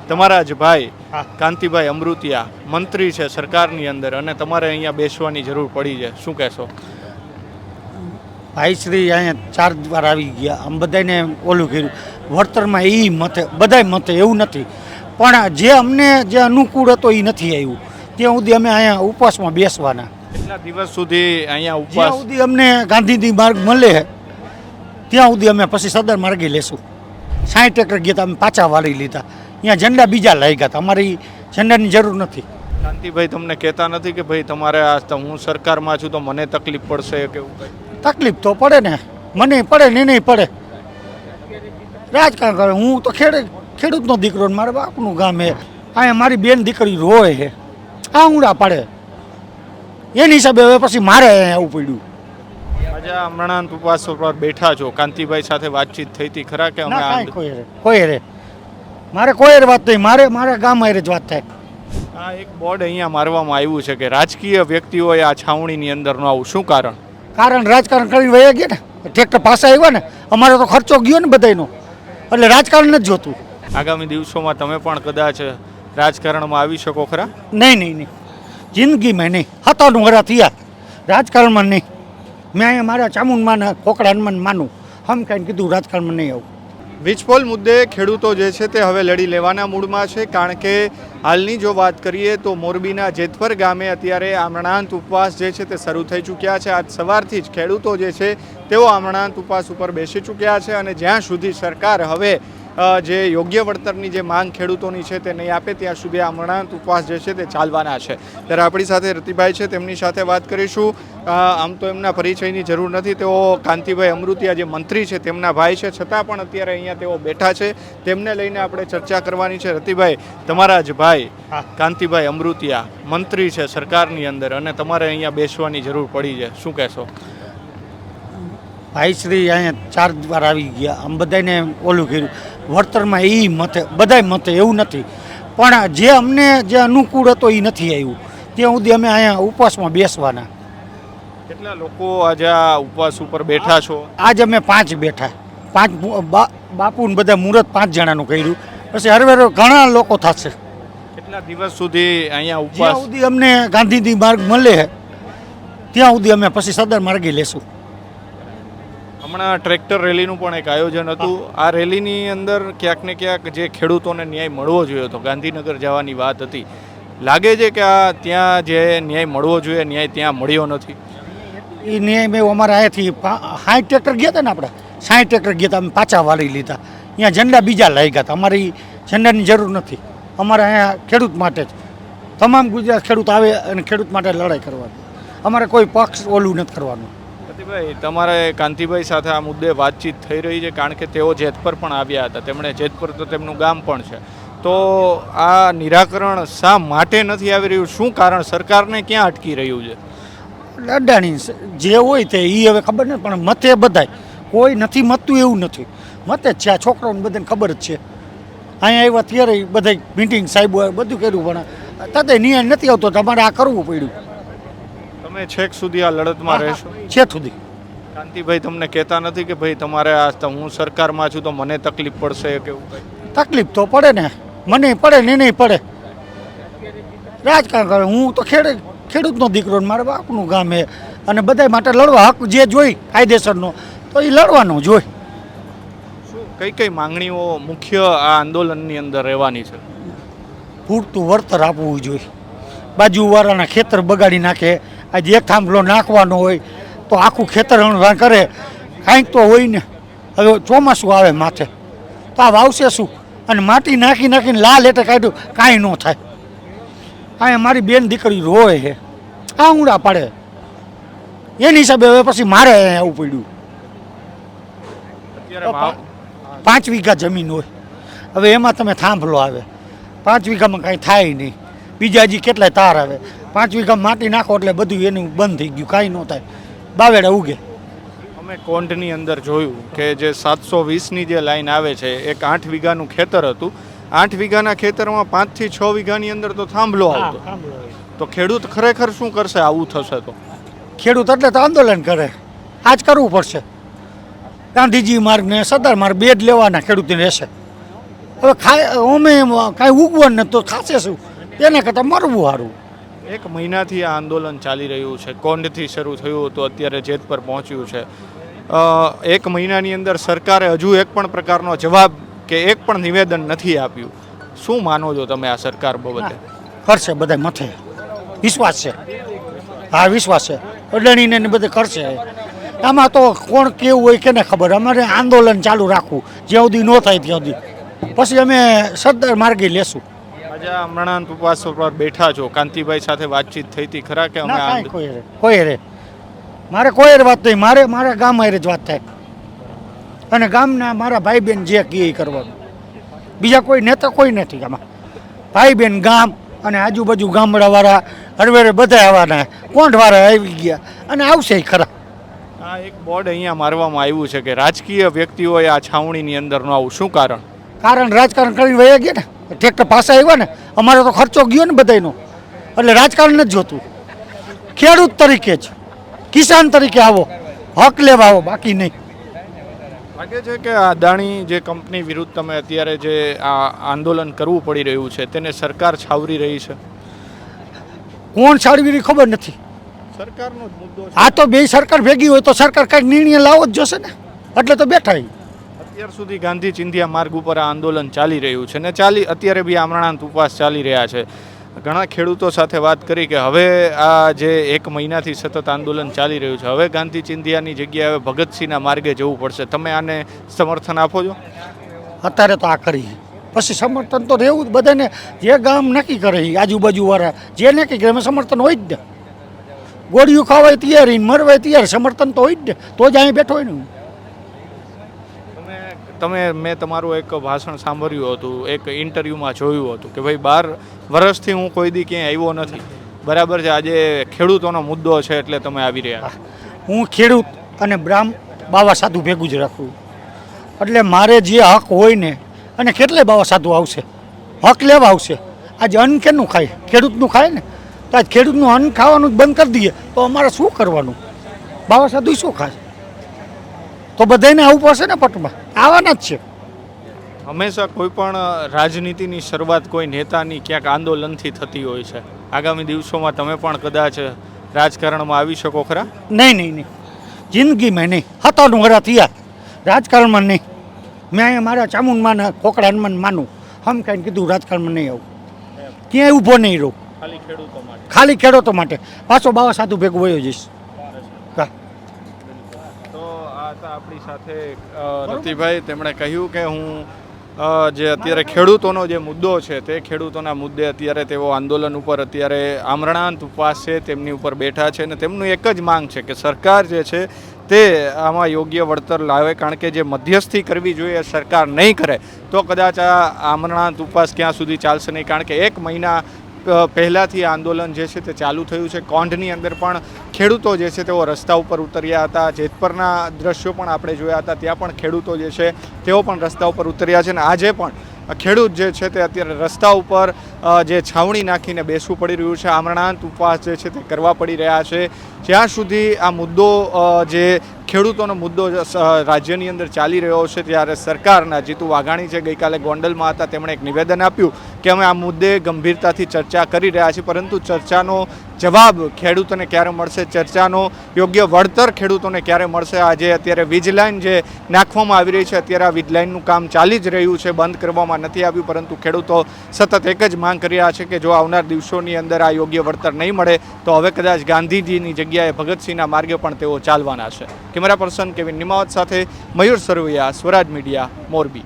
તમારા જ ભાઈ કાંતિભાઈ અમૃતિયા મંત્રી છે સરકારની અંદર અને તમારે અહીંયા બેસવાની જરૂર પડી છે, શું કહેશો? ભાઈ શ્રી અહીંયા 4 વાર આવી ગયા, આમ બધાને ઓલું કર્યું વળતરમાં એ મતે બધાય મતે એવું નથી, પણ જે અમને જે અનુકૂળ હતો એ નથી આવ્યું. ત્યાં સુધી અમે અહીંયા ઉપવાસમાં બેસવાના. કેટલા દિવસ સુધી અહીંયા જ્યાં ઉપવાસ? સુધી અમને ગાંધીજી માર્ગ મળે ત્યાં સુધી અમે પછી સદર માર્ગે લેશું. 60 ટ્રેક્ટર ગયા હતા, અમે પાછા વાળી લીધા. અહીંયા ઝંડા બીજા લઈ ગયા હતા, અમારી ઝંડાની જરૂર નથી. કાંતિભાઈ તમને કહેતા નથી કે ભાઈ તમારે આ હું સરકારમાં છું તો મને તકલીફ પડશે કે એવું કંઈ? તકલીફ તો પડે ને, મને પડે ને નહીં પડે. રાજકારણ કરે, હું તો ખેડૂતનો દીકરો ને મારા બાપનું ગામ હે. અહીંયા મારી બેન દીકરી રોય છે, આંગળા પડે એની હિસાબે હવે પછી મારે આવવું પડ્યું. આજે અમરનાથ ઉપવાસ પર બેઠા છો, કાંતિભાઈ સાથે વાતચીત થઈ હતી ખરા કે અમે ના કાંઈ કોઈ રે મારે કોઈ વાત નહીં, મારા ગામ હારે જ વાત થાય. આ એક બોર્ડ અહીંયા મારવામાં આવ્યું છે કે રાજકીય વ્યક્તિઓએ આ છાવણીની અંદર ન આવું, શું કારણ? કારણ રાજકારણ કરીને વયા ગયા ને, ટ્રેક્ટર પાસે આવ્યા ને, અમારો તો ખર્ચો ગયો ને બધાનો, એટલે રાજકારણ નથી જોતું. આગામી દિવસોમાં તમે પણ કદાચ રાજકારણમાં આવી શકો ખરા? નહીં, જિંદગીમાં નહીં. 57 વર્ષ થયા રાજકારણમાં નહીં. મેં અહીંયા મારા ચામુંડમાં કોકડા હનુમાન માનું, હમ કાંઈ કીધું રાજકારણમાં નહીં આવું. વીજપોલ મુદ્દે ખેડૂતો જે છે તે હવે લડી લેવાના મૂડમાં છે, કારણ કે હાલની જો વાત કરીએ તો મોરબીના જેતપર ગામે અત્યારે અમરનાથ ઉપવાસ જે છે તે શરૂ થઈ ચૂક્યા છે. આજ સવારથી જ ખેડૂતો જે છે તેઓ અમરનાથ ઉપવાસ ઉપર બેસી ચૂક્યા છે અને જ્યાં સુધી સરકાર હવે જે યોગ્ય વળતરની જે માંગ ખેડૂતોની છે તે નહીં આપે ત્યાં સુધી અમરનાથ ઉપવાસ જે છે તે ચાલવાના છે. ત્યારે આપણી સાથે રતિભાઈ છે, તેમની સાથે વાત કરીશું. આમ તો એમના પરિચયની જરૂર નથી, તેઓ કાંતિભાઈ અમૃતિયા જે મંત્રી છે તેમના ભાઈ છે, છતાં પણ અત્યારે અહીંયા તેઓ બેઠા છે, તેમને લઈને આપણે ચર્ચા કરવાની છે. રતિભાઈ, તમારા જ ભાઈ કાંતિભાઈ અમૃતિયા મંત્રી છે સરકારની અંદર અને તમારે અહીંયા બેસવાની જરૂર પડી છે, શું કહેશો? ભાઈ શ્રી અહીંયા 4 વાર આવી ગયા, આમ બધાને ઓલું કર્યું વળતરમાં એ મતે બધાય મતે એવું નથી, પણ જે અમને જે અનુકૂળ હતો એ નથી આવ્યું. ત્યાં સુધી અમે અહીંયા ઉપવાસમાં બેસવાના. કેટલા લોકો આજે આ ઉપવાસ ઉપર બેઠા છો? આજ અમે 5 બેઠા, 5 બાપુને બધા મુહૂર્ત 5 જણાનું કર્યું, પછી હરવેર ઘણા લોકો થશે. કેટલા દિવસ સુધી અહીંયા ઉપવાસ? જ્યાં સુધી અમને ગાંધીજી માર્ગ મળે ત્યાં સુધી અમે પછી સદર માર્ગે લેશું. હમણાં ટ્રેક્ટર રેલીનું પણ એક આયોજન હતું. આ રેલીની અંદર ક્યાંક ને ક્યાંક જે ખેડૂતોને ન્યાય મળવો જોઈએ તો ગાંધીનગર જવાની વાત હતી. લાગે છે કે આ ત્યાં જે ન્યાય મળવો જોઈએ ન્યાય ત્યાં મળ્યો નથી. એ ન્યાય મેં અમારા અહીંયાથી 60 ટ્રેક્ટર ગયા હતા ને, આપણે 60 ટ્રેક્ટર ગયા હતા, અમે પાછા વાળી લીધા. અહીંયા ઝંડા બીજા લઈ ગયા હતા, અમારી ઝંડાની જરૂર નથી. અમારે અહીંયા ખેડૂત માટે જ તમામ ગુજરાત ખેડૂત આવે અને ખેડૂત માટે લડાઈ કરવાની, અમારે કોઈ પક્ષ ઓલું નથી કરવાનું. ભાઈ, તમારે કાંતિભાઈ સાથે આ મુદ્દે વાતચીત થઈ રહી છે, કારણ કે તેઓ જેતપર પણ આવ્યા હતા, તેમણે જેતપર તો તેમનું ગામ પણ છે, તો આ નિરાકરણ શા માટે નથી આવી રહ્યું? શું કારણ? સરકારને ક્યાં અટકી રહ્યું છે? અડાણી જે હોય તે એ હવે ખબર નથી, પણ મતે બધાય કોઈ નથી મતતું એવું નથી, મતે જ છે. આ છોકરાઓને બધાને ખબર જ છે. અહીંયા આવ્યા ત્યારે બધા મિટિંગ સાહેબ બધું કર્યું, પણ તાતે ન્યાય નથી આવતો, તમારે આ કરવું પડ્યું. તમે છેક સુધી આ લડતમાં રહેશો? છે સુધી. કાંતિભાઈ તમને કહેતા નથી કે ભાઈ તમારે આ હું સરકારમાં છું તો મને તકલીફ પડશે કે એવું કંઈ? તકલીફ તો પડે ને, મને પડે ને નહીં પડે. રાજકારણ કરે, હું તો ખેડૂતનો દીકરો ને મારા બાપનું ગામ હે, અને બધા માટે લડવા હક જે જોઈ કાયદેસરનો તો એ લડવાનો જોઈ. શું કઈ માંગણીઓ મુખ્ય આ આંદોલનની અંદર રહેવાની છે? પૂરતું વળતર આપવું જોઈએ. બાજુવાળાના ખેતર બગાડી નાખે, આજે એક થાંભલો નાખવાનો હોય તો આખું ખેતર હણવા કરે, કાંઈક તો હોય ને. હવે ચોમાસું આવે માથે તો આ વાવશે શું? અને માટી નાખીને લાલ એટલે કાઢ્યું, કાંઈ ન થાય. અહીંયા મારી બેન દીકરી રોય છે, આંગળા પડે એની હિસાબે હવે પછી મારે આવવું પડ્યું. અત્યારે 5 વીઘા જમીન હોય, હવે એમાં તમે થાંભલો આવે, 5 વીઘામાં કાંઈ થાય નહીં. બીજા હજી કેટલાય તાર આવે, 5 વીઘા માટી નાખો એટલે બધું એનું બંધ થઈ ગયું, કાંઈ ન થાય, બાવેડા ઉગે. અમે કોંઢની અંદર જોયું કે જે 720ની જે લાઈન આવે છે, એક 8 વીઘાનું ખેતર હતું. 8 વીઘાના ખેતરમાં 5 થી 6 વીઘાની અંદર તો થાંભલો આવતો. તો ખેડૂત ખરેખર શું કરશે આવું થશે તો? ખેડૂત એટલે તો આંદોલન કરે, આજ કરવું પડશે. ગાંધીજી માર્ગ ને સરદાર માર્ગ બે જ લેવાના ખેડૂતને રહેશે. હવે અમે કાંઈ ઉગવાનું નથી તો ખાશે શું, એને કરતાં મરવું સારું. એક મહિનાથી આ આંદોલન ચાલી રહ્યું છે, કોંઢથી શરૂ થયું હતું, અત્યારે જેતપર પહોંચ્યું છે. એક મહિનાની અંદર સરકારે હજુ એક પણ પ્રકારનો જવાબ કે એક પણ નિવેદન નથી આપ્યું. શું માનો છો તમે આ સરકાર બાબતે? કરશે બધા મથે, વિશ્વાસ છે. હા વિશ્વાસ છે, અડાણીને ને બધે કરશે. આમાં તો કોણ કેવું હોય કેને ખબર. અમારે આંદોલન ચાલુ રાખવું જ્યાં સુધી ન થાય ત્યાં સુધી, પછી અમે સરદાર માર્ગે લેશું. આજે અમરનાથ ઉપવાસ પર બેઠા છો, કાંતિભાઈ સાથે વાતચીત થઈ હતી ખરા કે અમે ના કાંઈ કોઈ રે મારે કોઈ વાત નહીં. મારા ગામ હારે જ વાત થાય અને ગામના મારા ભાઈ બહેન જે કહે એ કરવાનું. બીજા કોઈ નેતા કોઈ નથી આમાં. ભાઈ બહેન ગામ અને આજુબાજુ ગામડાવાળા હરવેરે બધા આવવાના, કોંઢવાળા આવી ગયા અને આવશે ખરા. આ એક બોર્ડ અહીંયા મારવામાં આવ્યું છે કે રાજકીય વ્યક્તિઓએ આ છાવણીની અંદર ન આવું. શું કારણ? કારણ રાજકારણ કરીને વયા ગયા ને, ટ્રેક્ટર પાસે આવ્યા ને, અમારે તો ખર્ચો ગયો ને બધાનો, એટલે રાજકારણ નથી જોતું. ખેડૂત તરીકે જ, કિસાન તરીકે આવો, હક લેવા આવો, બાકી નહીં. લાગે છે કે અદાણી જે કંપની વિરુદ્ધ તમે અત્યારે જે આ આંદોલન કરવું પડી રહ્યું છે તેને સરકાર છાવરી રહી છે. કોણ છાડવી રહી ખબર નથી. સરકારનો જ મુદ્દો છે. આ તો બે સરકાર ભેગી હોય તો સરકાર કંઈક નિર્ણય લાવવો જ જોશે ને, એટલે તો બેઠા. અત્યાર સુધી ગાંધી ચિંધ્યા માર્ગ ઉપર આ આંદોલન ચાલી રહ્યું છે ને અત્યારે બી અમરનાથ ઉપવાસ ચાલી રહ્યા છે. ઘણા ખેડૂતો સાથે વાત કરી કે હવે આ જે એક મહિનાથી સતત આંદોલન ચાલી રહ્યું છે, હવે ગાંધી ચિંધ્યાની જગ્યાએ હવે ભગતસિંહના માર્ગે જવું પડશે. તમે આને સમર્થન આપો છો? અત્યારે તો આ કરી, પછી સમર્થન તો રહેવું જ બધાને. જે ગામ નક્કી કરે આજુબાજુવાળા જે નક્કી કરે એમાં સમર્થન હોય જ ને. ગોળીઓ ખાવાય તૈયાર, મરવાય તૈયાર, સમર્થન તો હોય જ ને, તો જ અહીં બેઠો હોય ને. મેં તમારું એક ભાષણ સાંભળ્યું હતું, એક ઇન્ટરવ્યૂમાં જોયું હતું કે ભાઈ 12 વર્ષથી હું કોઈ દી ક્યાંય આવ્યો નથી. બરાબર છે, આજે ખેડૂતોનો મુદ્દો છે એટલે તમે આવી રહ્યા. હું ખેડૂત અને બાવા સાધુ ભેગું જ રાખું, એટલે મારે જે હક હોય ને, અને કેટલાય બાવા સાધુ આવશે હક લેવા આવશે. આજે અન્ન કેનું ખાય? ખેડૂતનું ખાય ને. તો આજ ખેડૂતનું અન્ન ખાવાનું જ બંધ કરી દઈએ તો અમારે શું કરવાનું? બાવા સાધુ શું ખાય? તો બધાને આવવું પડશે ને પટમાં, આવવાના જ છે. હંમેશા કોઈ પણ રાજનીતિની શરૂઆત કોઈ નેતાની ક્યાંક આંદોલનથી થતી હોય છે. આગામી દિવસોમાં તમે પણ કદાચ રાજકારણમાં આવી શકો ખરા? નહીં, જિંદગીમાં નહીં. 57 વર્ષ થયા રાજકારણમાં નહીં. મેં અહીંયા મારા ચામુંડમાં ખોકડા હનુમાન માનું, હમ કાંઈ કીધું રાજકારણમાં નહીં આવું, ક્યાંય ઊભો નહીં રહું. ખાલી ખેડૂતો માટે પાછો બાવા સાધુ ભેગું વયો જઈશ. આપણી સાથે રતિભાઈ, તેમણે કહ્યું કે હું જે અત્યારે ખેડૂતોનો જે મુદ્દો છે તે ખેડૂતોના મુદ્દે અત્યારે તેઓ આંદોલન ઉપર અત્યારે અમરનાથ ઉપવાસ છે તેમની ઉપર બેઠા છે અને તેમનું એક જ માંગ છે કે સરકાર જે છે તે આમાં યોગ્ય વળતર લાવે, કારણ કે જે મધ્યસ્થી કરવી જોઈએ એ સરકાર નહીં કરે તો કદાચ આ અમરનાથ ઉપવાસ ક્યાં સુધી ચાલશે નહીં. કારણ કે એક મહિના પહેલાંથી આંદોલન જે છે તે ચાલુ થયું છે. કોંઢની અંદર પણ ખેડૂતો જે છે તેઓ રસ્તા ઉપર ઉતર્યા હતા. જેતપરના દ્રશ્યો પણ આપણે જોયા હતા, ત્યાં પણ ખેડૂતો જે છે તેઓ પણ રસ્તા ઉપર ઉતર્યા છે અને આજે પણ ખેડૂત જે છે તે અત્યારે રસ્તા ઉપર જે છાવણી નાખીને બેસવું પડી રહ્યું છે. અમરનાથ ઉપવાસ જે છે તે કરવા પડી રહ્યા છે. જ્યાં સુધી આ મુદ્દો જે ખેડૂતોનો મુદ્દો રાજ્યની અંદર ચાલી રહ્યો છે ત્યારે સરકારના જીતુ વાઘાણી છે ગઈકાલે ગોંડલમાં હતા, તેમણે એક નિવેદન આપ્યું કે અમે આ મુદ્દે ગંભીરતાથી ચર્ચા કરી રહ્યા છીએ, પરંતુ ચર્ચાનો જવાબ ખેડૂતોને ક્યારે મળશે, ચર્ચાનો યોગ્ય વળતર ખેડૂતોને ક્યારે મળશે? આજે અત્યારે વીજ લાઇન જે નાખવામાં આવી રહી છે, અત્યારે આ વીજ લાઇનનું કામ ચાલી જ રહ્યું છે, બંધ કરવામાં નથી આવ્યું, પરંતુ ખેડૂતો સતત એક જ માંગ કરી રહ્યા છે કે જો આવનાર દિવસોની અંદર આ યોગ્ય વળતર નહીં મળે તો હવે કદાચ ગાંધીજીની જગ્યાએ ભગતસિંહના માર્ગે પણ તેઓ ચાલવાના છે. કેમેરા પર્સન કેવિન નિમાવત સાથે મયુર સરવૈયા, સ્વરાજ મીડિયા, મોરબી.